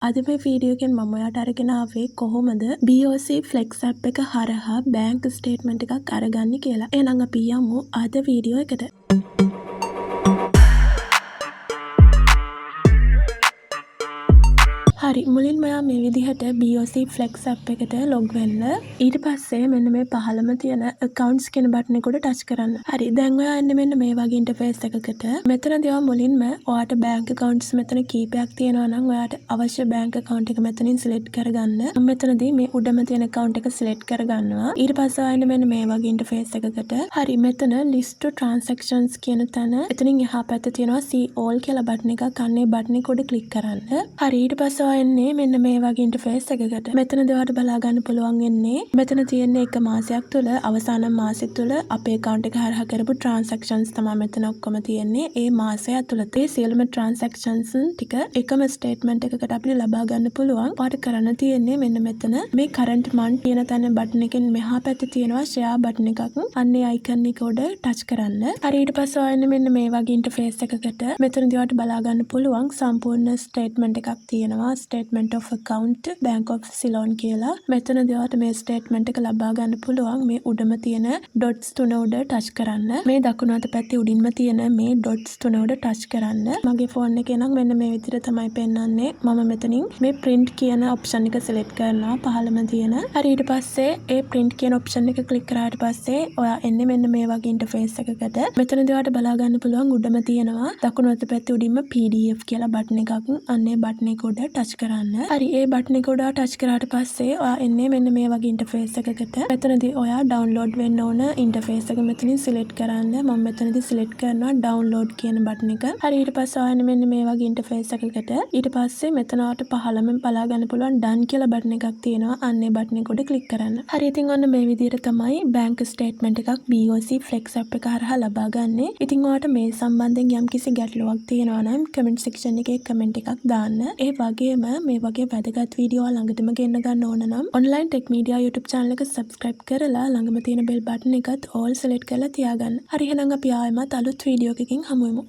අද මේ වීඩියෝ එකෙන් මම ඔයාලට අරගෙන ආවේ කොහොමද BOC Flex app එක හරහා බැංක් ස්ටේට්මන්ට් එකක් අරගන්නේ කියලා. එහෙනම් අපි යමු අද වීඩියෝ එකට. හරි මුලින්ම ඔයා මේ විදිහට BOC Flex app එකට log වෙන්න. ඊට පස්සේ මෙන්න මේ පහළම තියෙන accounts කියන බටන් එක උඩ touch කරන්න. හරි දැන් ඔයා එන්නේ මෙන්න මේ වගේ ඉන්ටර්ෆේස් එකකට. මෙතනදී ඔයා මුලින්ම ඔයාට bank accounts මෙතන කීපයක් තියෙනවා නම් ඔයාට අවශ්‍ය bank account එක මෙතනින් select කරගන්න. මෙතනදී මේ උඩම තියෙන account එක select කරගන්නවා. ඊට පස්සේ ඔයා එන්නේ මෙන්න මේ වගේ ඉන්ටර්ෆේස් එකකට. හරි මෙතන list to transactions කියන තැන එතනින් එහා පැත්තේ තියෙනවා see all කියලා බටන් එකක්. අන්න ඒ බටන් එක උඩ click කරන්න. හරි ඊට පස්සේ එන්නේ මෙන්න මේ වගේ ඉන්ටර්ෆේස් එකකට. මෙතනදී ඔයාලට බලා ගන්න පුළුවන් වෙන්නේ මෙතන තියෙන එක මාසයක් තුළ අවසාන මාසෙ තුළ අපේ account එක හරහා කරපු transactions තමයි මෙතන ඔක්කොම තියෙන්නේ. ඒ මාසය ඇතුළත ඒ සියලුම transactions ටික එකම statement එකකට අපිට ලබා ගන්න පුළුවන්. ඔයාලට කරන්න තියෙන්නේ මෙන්න මෙතන මේ current month කියන තැන බටන් එකෙන් මෙහා පැත්තේ තියෙනවා share බටන් එකක්. අන්න ඒ icon එක උඩ touch කරන්න. හරි ඊට පස්සේ ඔයාලට මෙන්න මේ වගේ ඉන්ටර්ෆේස් එකකට මෙතනදී ඔයාලට බලා ගන්න පුළුවන් සම්පූර්ණ statement එකක් තියෙනවා. statement of account bank of Ceylon කියලා. මෙතනදී ඔයාලට මේ statement එක ලබා ගන්න පුළුවන් මේ උඩම තියෙන dots තුන උඩ touch කරන්න. මේ දකුණු අත පැත්තේ උඩින්ම තියෙන මේ dots තුන උඩ touch කරන්න. මගේ phone එකේ නම් මෙන්න මේ විදිහට තමයි පෙන්නන්නේ. මම මෙතනින් මේ print කියන option එක select කරනවා පහළම තියෙන. හරි ඊට පස්සේ ඒ print කියන option එක click කරාට පස්සේ ඔයා එන්නේ මෙන්න මේ වගේ interface එකකට. මෙතනදී ඔයාලට බලා ගන්න පුළුවන් උඩම තියෙනවා දකුණු අත පැත්තේ උඩින්ම PDF කියලා button එකක්. අන්න ඒ button එක උඩ touch කරන්න. හරි ඒ බටන් එක උඩ ටච් කරාට පස්සේ ඔයා එන්නේ මෙන්න මේ වගේ ඉන්ටර්ෆේස් එකකට. මෙතනදී ඔයා ඩවුන්ලෝඩ් වෙන්න ඕන ඉන්ටර්ෆේස් එක මෙතනින් සිලෙක්ට් කරන්න. මම මෙතනදී සිලෙක්ට් කරනවා ඩවුන්ලෝඩ් කියන බටන් එක. හරි ඊට පස්සේ ඔයා එන්නේ මෙන්න මේ වගේ ඉන්ටර්ෆේස් එකකට. ඊට පස්සේ මෙතන ඔයාට පහළම බලා ගන්න පුළුවන් done කියලා බටන් එකක් තියෙනවා. අන්න ඒ බටන් එක උඩ ක්ලික් කරන්න. හරි ඉතින් ඔන්න මේ විදිහට තමයි බැංක් ස්ටේට්මන්ට් එකක් BOC Flex app එක හරහා ලබා ගන්න. ඉතින් ඔයාට මේ සම්බන්ධයෙන් යම්කිසි ගැටලුවක් තියෙනවා නම් කමෙන්ට් සෙක්ෂන් එකේ කමෙන්ට් එකක් දාන්න. ඒ වගේම මේ වගේ වැදගත් වීඩියෝ ළඟටම ගෙන්න ගන්න ඕන නම් online tech media YouTube channel එක subscribe කරලා ළඟම තියෙන bell button එකත් all select කරලා තියාගන්න. හරි එහෙනම් අපි ආයෙමත් අලුත් වීඩියෝ එකකින් හමු වෙමු.